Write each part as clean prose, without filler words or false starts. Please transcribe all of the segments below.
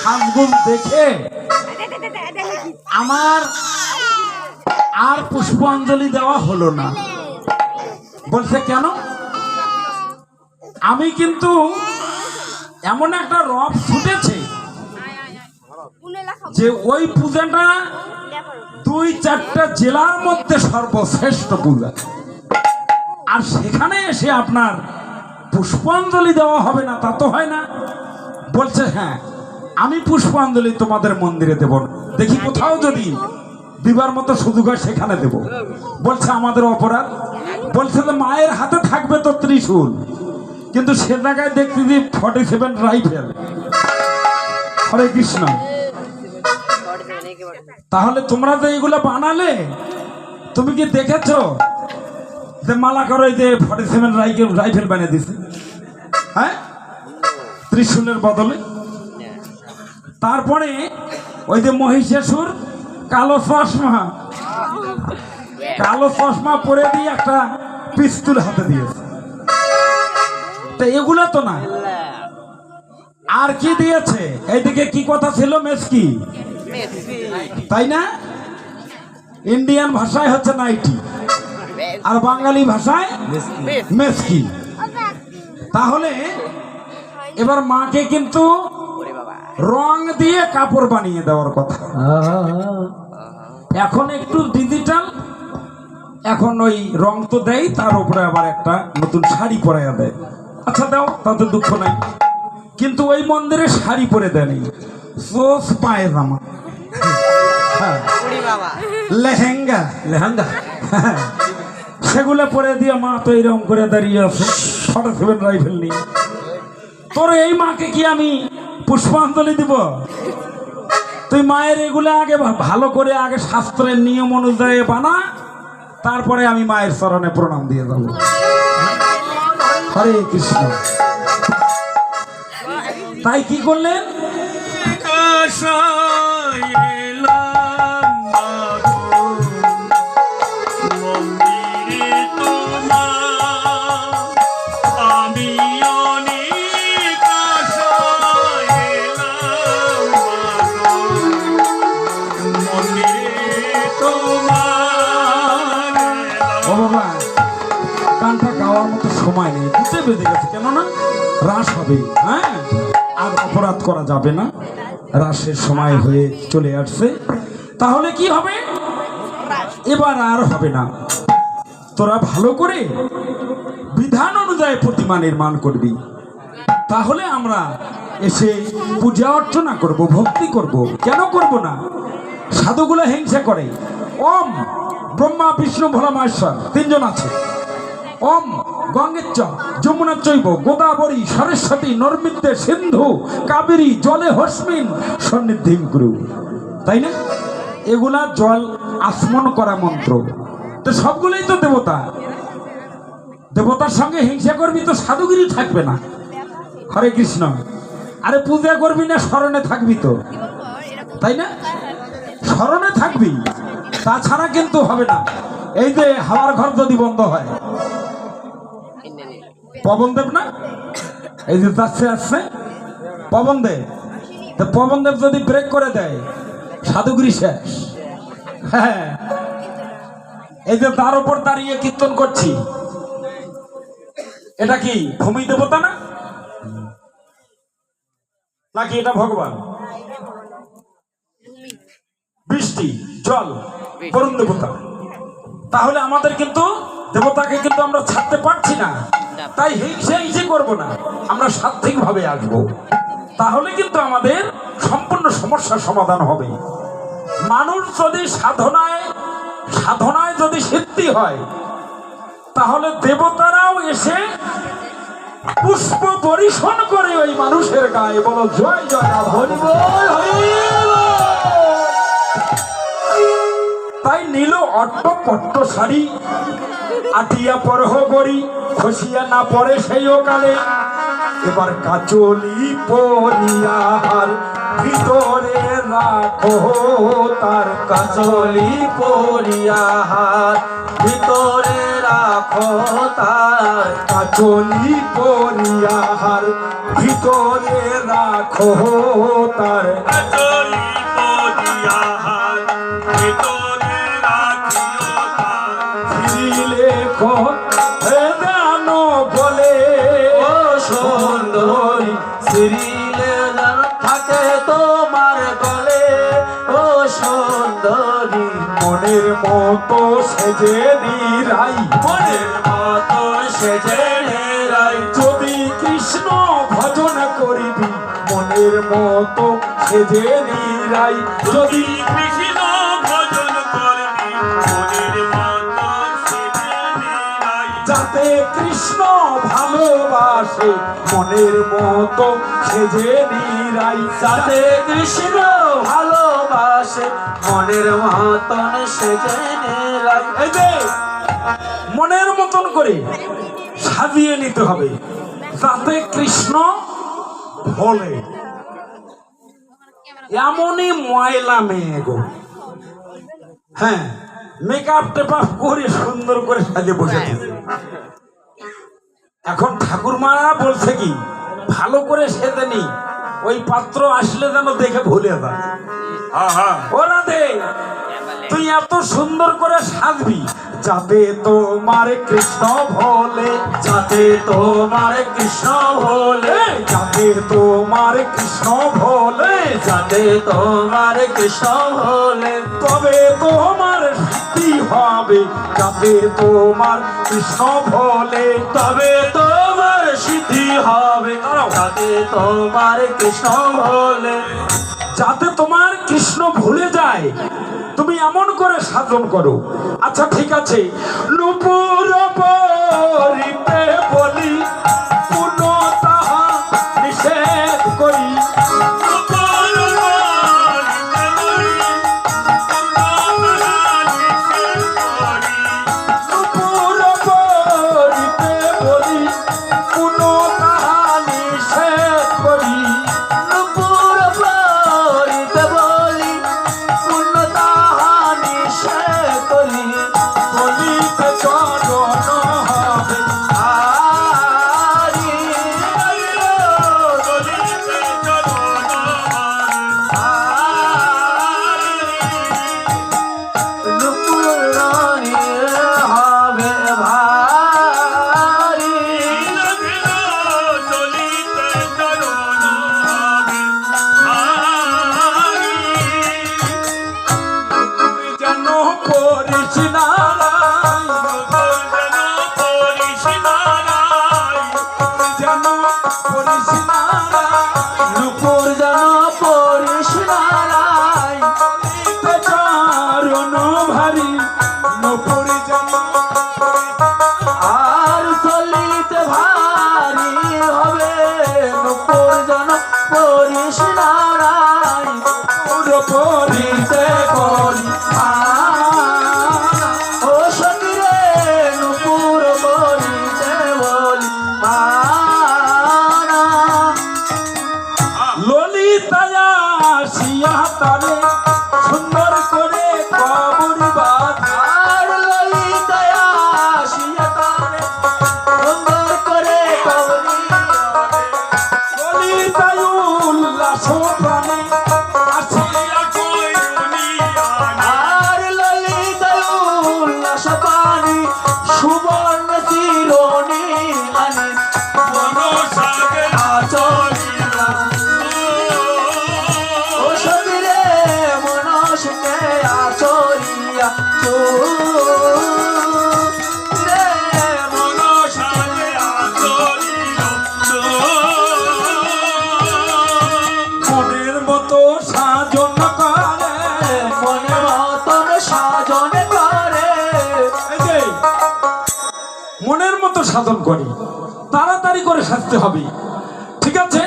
সাজগুজ দেখে আমার আর পুষ্পাঞ্জলি দেওয়া হলো না। বলছে কেন? আমি কিন্তু এমন একটা রব ছুটেছে যে ওই পূজাটা 2-4টা জেলার মধ্যে সর্বশ্রেষ্ঠ পূজা, আর সেখানে এসে আপনার পুষ্পাঞ্জলি দেওয়া হবে না তা তো হয় না। বলছে হ্যাঁ, আমি পুষ্পাঞ্জলি তোমাদের মন্দিরে দেব, দেখি কোথাও যদি দিবার মতো সুযোগ হয় সেখানে দেব। বলছে আমাদের অপরাধ। বলছে যে মায়ের হাতে থাকবে তো ত্রিশূল, কিন্তু সে জায়গায় দেখতে দিই 47 রাইফেল। হরে কৃষ্ণ। তাহলে তোমরা যে এগুলো বানালে, তুমি কি দেখেছ যে মালা করে যে 47 রাইফেল বানিয়ে দিছে? হ্যাঁ, ত্রিশূলের বদলে। তারপরে ওই যে মহিষাসুর কালো চশমা পরে দিয়ে একটা পিস্তুল হাতে দিয়েছে। তো এগুলা তো না, আর কি দিয়েছে? এইদিকে কি কথা ছিল? মেসকি, তাই না? ইন্ডিয়ান ভাষায় হচ্ছে নাইটি, আর বাঙালি ভাষায় মেসকি। তাহলে এবার মাকে কিন্তু রং দিয়ে কাপড় বানিয়ে দেওয়ার কথা। এখন একটু ডিজিটাল, এখন ওই রং তো দেয়, তার উপরে আবার একটা নতুন শাড়ি পরাইয়া দেয়। আচ্ছা দাও, তাতে দুঃখ নাই, কিন্তু ওই মন্দিরে শাড়ি পরে দেয়নি, সোস পায়জামা, লেহেঙ্গা সেগুলো পরে দিয়ে মা তো এইরকম করে দাঁড়িয়ে আছে 47 রাইফেল নিয়ে। তোর এই মাকে কি আমি পুষ্পাঞ্জলি দিব? তুই মায়ের এগুলো আগে ভালো করে আগে শাস্ত্রের নিয়ম অনুযায়ী বানা, তারপরে আমি মায়ের চরণে প্রণাম দিয়ে যাব। হরে কৃষ্ণ। তাই কি করলেন? সময় নেই, বুঝতে বেঁধে গেছে, কেননা রাস হবে। হ্যাঁ, আর অপরাধ করা যাবে না, রাসের সময় হয়ে চলে আসছে। তাহলে কি হবে? এবার আর হবে না। তোরা ভালো করে বিধান অনুযায়ী প্রতিমা নির্মাণ করবি, তাহলে আমরা এসে পূজা অর্চনা করব, ভক্তি করব। কেন করব না? সাধুগুলো হিংসা করে। ওম ব্রহ্মা বিষ্ণু ভোলা মহেশ্বর 3 জন আছে। ওম গঙ্গেচ্চ যমুনা চৈব গোদাবরী সরস্বতী নর্মিতে সিন্ধু কাবেরী জলে হস্মিন সন্নিধিম কুরু। তাই না? এগুলা জল আসমন করা মন্ত্র। তো সবগুলোই তো দেবতা। দেবতার সঙ্গে হিংসা করবি তো সাধুগিরি থাকবে না। হরে কৃষ্ণ। আরে পূজা করবি না, স্মরণে থাকবি তো, তাই না? স্মরণে থাকবি, তাছাড়া কিন্তু হবে না। এই যে হাওয়ার ঘর যদি বন্ধ হয়, পবনদেব না, এই যে যাচ্ছে আসছে পবনদেব, তো পবনদেব যদি ব্রেক করে দেয়, সাধুগিরি শেষ। হ্যাঁ, এই যে তার উপর দাঁড়িয়ে কীর্তন করছি, এটা কি ভূমি দেবতা না, নাকি এটা ভগবান? বৃষ্টি জল বরুণ দেবতা। তাহলে আমাদের কিন্তু দেবতাকে কিন্তু আমরা ছাড়তে পারছি না। তাই হিংসে করবো না, আমরা সাত্বিক ভাবে আসবো, তাহলে কিন্তু আমাদের সম্পূর্ণ সমস্যার সমাধান হবে। মানুষ যদি সাধনায় যদি সিদ্ধি হয়, তাহলে দেবতারাও এসে পুষ্প বর্ষণ করে ওই মানুষের গায়ে। বলো জয় জয় হরি বল। তাই নীল অট্ট পট্ট শাড়ি আটিয়া পরহ গড়ি, খসিয়া না পরে সেই কালে। এবার কাচলি পরিয়ার ভিতরে রাখো তার, কাচলি পরিয়ার ভিতরে রাখো তার, কাচলি পরিয়ার ভিতরে রাখো তার, মতো সেজে নিরাই, মনের মতো সেজে নিরাই, যদি কৃষ্ণ ভজন করিবি মনের মতো সেজে নিরাই, যদি কৃষ্ণ ভজন করবি মনের মতো সেজে নিরাই, যাতে কৃষ্ণ ভালোবাসে মনের মতো সেজে নিরাই, যাতে কৃষ্ণ ভালোবাসে মনের মতন সেজে নিরাই। এই যে মনের মতন করে সাজিয়ে নিতে হবে যাতে কৃষ্ণ ভোলে। এমনই ময়লা মেয়ে গো, হ্যাঁ মেকআপ টেকআপ করে সুন্দর করে সাজে বসেছে। এখন ঠাকুরমা বলছে কি ভালো করে সেজে নি, ওই পাত্র আসলে যেন দেখে ভুলে যায়। ওরা দে তুই এত সুন্দর করে সাজবি যাতে তোমার কৃষ্ণ ভোলে, যাতে তোমার কৃষ্ণ ভোলে, যাতে তোমার কৃষ্ণ ভোলে, যাতে তোমার কৃষ্ণ ভোলে, তবে তোমার সিদ্ধি হবে যাতে তোমার কৃষ্ণ ভোলে, তবে তোমার সিদ্ধি হবে যাতে তোমার কৃষ্ণ ভোলে, যাতে তোমার কৃষ্ণ ভুলে যায় তুমি এমন করে সাধন করো। আচ্ছা ঠিক আছে, নূপুর পরিতে বলি পুনঃ তাহা নিষেধ করি, নূপুর পরিতে বলি পুনঃ তাহা নিষেধ করি, নূপুর পরিতে বলি পুণ্য তাহা নিষেধ করি, বলিতে চরণ হবে আরি বলিতে চরণ আরি, নূপুর হবে ভারি, চলিতে চরণ হবে ভারি, যেন করিস নারায়, যেন করিস নারায়, নূপুর যেন পড়িস নারায়, বলিতে চরণ ভারী, নূপুর যেন আর চলিতে ভারী হবে, নূপুর যেন পড়িস নারায়, পরিতে করি ও সঙ্গীরে নূপুর পড়িতে বলি মানা, ললিতায়া আসিয়া তারে সুন্দর করে কবরি বাঁধা, আর ললিতায় আসিয়া তারে সুন্দর করে কবরি বাঁধে, ললিতায় উল্লাস প্রাণে আসিয়া আর ললিতায় উল্লাস পানি সুবর্ণ চিরণি আনি আচরিয়া, ও সবিরে মনসকে আচরিয়া রে মনসকে আচরিয়া, মনের মতো সাজন করে, মনে মতন সাজন করে, এই যে মনের মতো সাধন করি তাড়াতাড়ি করে সাজতে হবে। ঠিক আছে,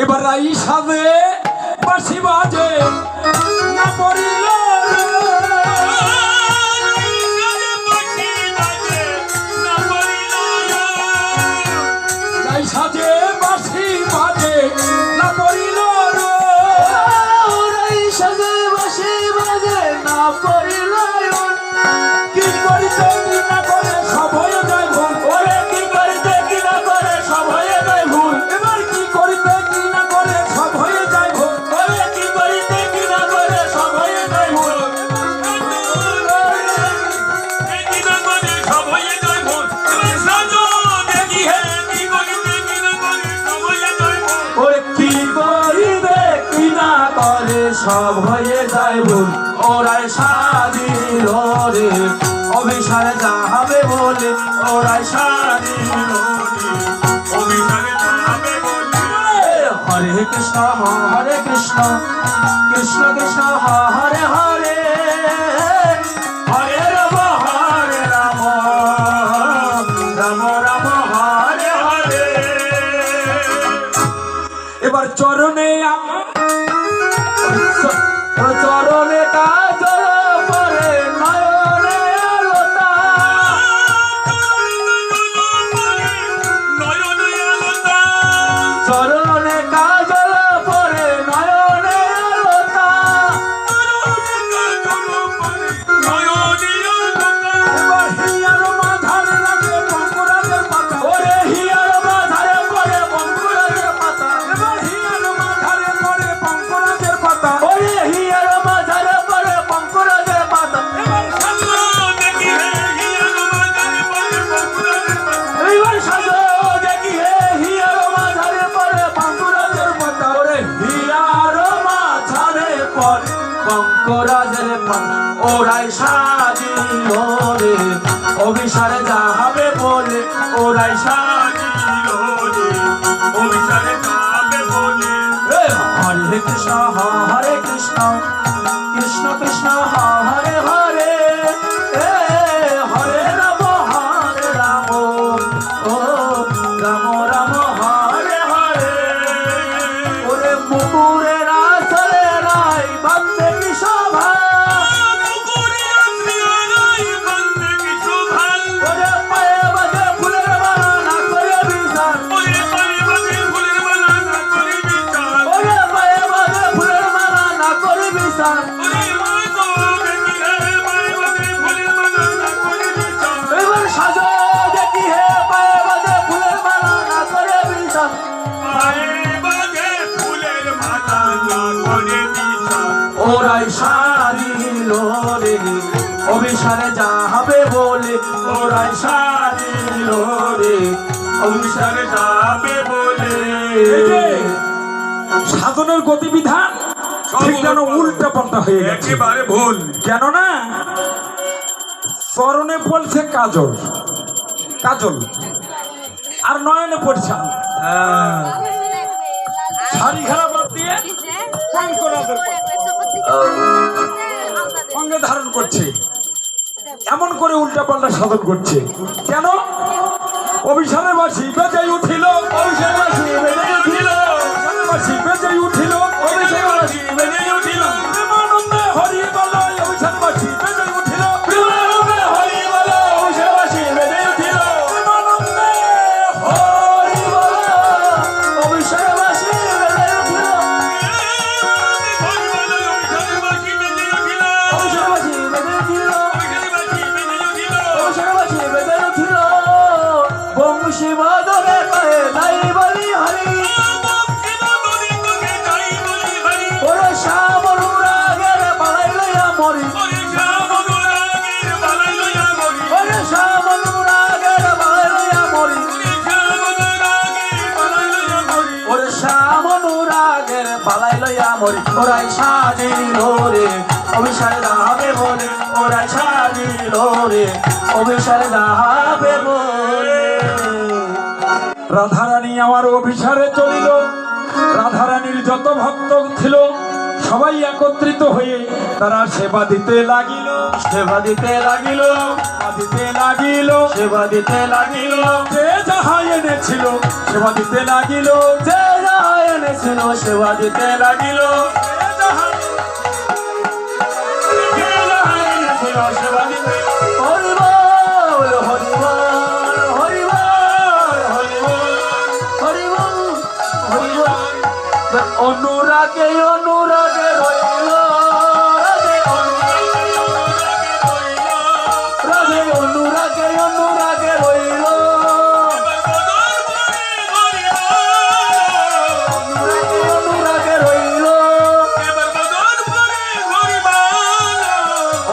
এবার রাই সাজে বাঁশি বাজে না পড়িল রাই সাজে বাঁশি বাজে না পড়িল ওরাই সাজে বসে বাজে না পড়িল, কি করিতে কি না করে সব হয়ে যায় ভুল, ওরে কি করিতে কি না করে সব হয়ে যায় ভুল, এবার কি করিতে কি না করে সব হয়ে যায় ভুল, ওরে কি করিতে কি না করে সব হয়ে যায় ভুল, ওরে কি করিতে কি না করে সব হয়ে যায় ভুল, ওরাই সাদিল অভিসারে যাবে বলে ওরাই স্বাধীন অভিসারে যাবে বলে হরে কৃষ্ণ কৃষ্ণ কৃষ্ণ হরে হরে হরে রাম রাম রাম হরে হরে এবার চরণে চরণে কাজল পরে নয়নে আলোতা চরণে কাজল পরে নয়নে আলোতা এবার হিয়ার মাথার লাগে পঙ্করাজের পাতা ওরে হিয়ার মাথারে পরে বঙ্কুরাজের পাতা এবার হিয়ার মাথারে পড়ে পঙ্করাজের পাতা ওরে হিয়ার মাথারে পরে বঙ্কুরাজের পাতা এইবার সাজো দেখি হে হিয়ার মাথারে পরে বঙ্কুরাজের পাতা ওরে হিয়ার মাথারে পরে বঙ্কুরাজের পাতা ওরাই সাজিল রে অভিসারে যাবে বলে ওরাই সাজিল রে অভিসারে যাবে বলে হরে কৃষ্ণ কৃষ্ণ কৃষ্ণ হরে হরে হরে রাম ও রাম রাম হরে হরে ওরে মুকুরের আসলে নাই বন্দে কি শোভা ওরে পায়ে বাজে ফুলের মালা না করে বিছান ওরে পায়ে বাজে ফুলের মালা না করে বিছান এবার সাজো দেখি হে পায়ে বাজে ফুলের মালা না করে বিছান ওরাই সাজিল রে অভিসারে যাবে বলে ওরাই সাজিল রে অভিসারে যাবে বলে এই যে সাধনের গতিবিধান ঠিক যেন উল্টা পাল্টা হয়ে গেছে একেবারে ভুল কেননা চরণে পড়ছে কাজল কাজল আর নয়নে পড়ছে আলো। শাড়ি খারাপ বাদ দিয়ে সঙ্গে ধারণ করছে এমন করে উল্টা পাল্টা সাধন করছে কেন অভিসারে বাসি বেজাই উঠিল অভিসারে বাসি বেজাই উঠিল অভিসারে বাসি বেজাই উঠিল অভিসারে বাসি বেজাই উঠিল প্রেমানন্দে হরি বল অভিসারে বাসি বেজাই উঠিল প্রেমানন্দে হরি বল অভিসারে বাসি বেজে উঠিল প্রেমানন্দে হরি বল অভিসারে বাসি বেজে উঠিল অভিসারে বাসি বেজে উঠিল অভিসারে বাসি বেজে উঠিল বংশী বাদরে কয়ে যাই বলি হরি ওরে শ্যাম অনুরাগের বালাই লইয়া মরি ওরে শ্যাম অনুরাগের বালাই লইয়া মরি ওরে শ্যাম অনুরাগের বালাই লইয়া মরি ওরাই সাজিল রে অভিসারে যাবে বলে ওরাই সাজিল রে অভিসারে যাবে বলে রাধারানী আমার অভিসারে চলিল রাধারানীর যত ভক্ত ছিল সবাই একত্রিত হয়ে তারা সেবা দিতে লাগিল সেবা দিতে লাগিল দিতে লাগিল সেবা দিতে লাগিল যে যাহা এনেছিল সেবা দিতে লাগিল যে যা এনেছিল সেবা দিতে লাগিল যে যাহা যে যা এনেছিল সেবা দিতে হরি বল হরি বল হরি বল হরি বল হরি বল হরি বল অনুরাগে অনুরাগে রইল রাধে অনুরাগে অনুরাগে রইল অনুরাগে রইল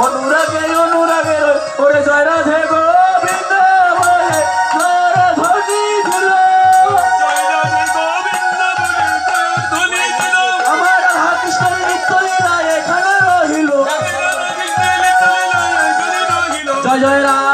অনুরাগে অনুরাগে ওরে জয় রাধে গোবিন্দ বলে জয় ধ্বনি দিল আমার রাধা কৃষ্ণের নিত্য লীলা এখানে রহিল জয় জয় রাধে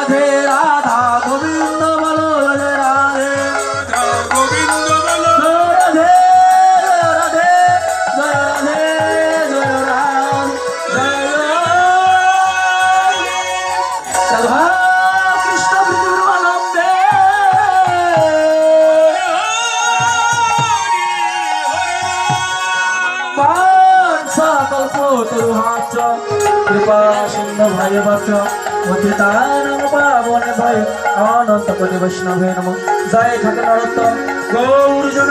তরুহাচ কৃপা সিন্ধু ভাই বাচ পতিতানাং পাবনে ভয় অনন্ত কোটি বৈষ্ণবে নমঃ। জয় ঠাকুর নরোত্তম গৌর জন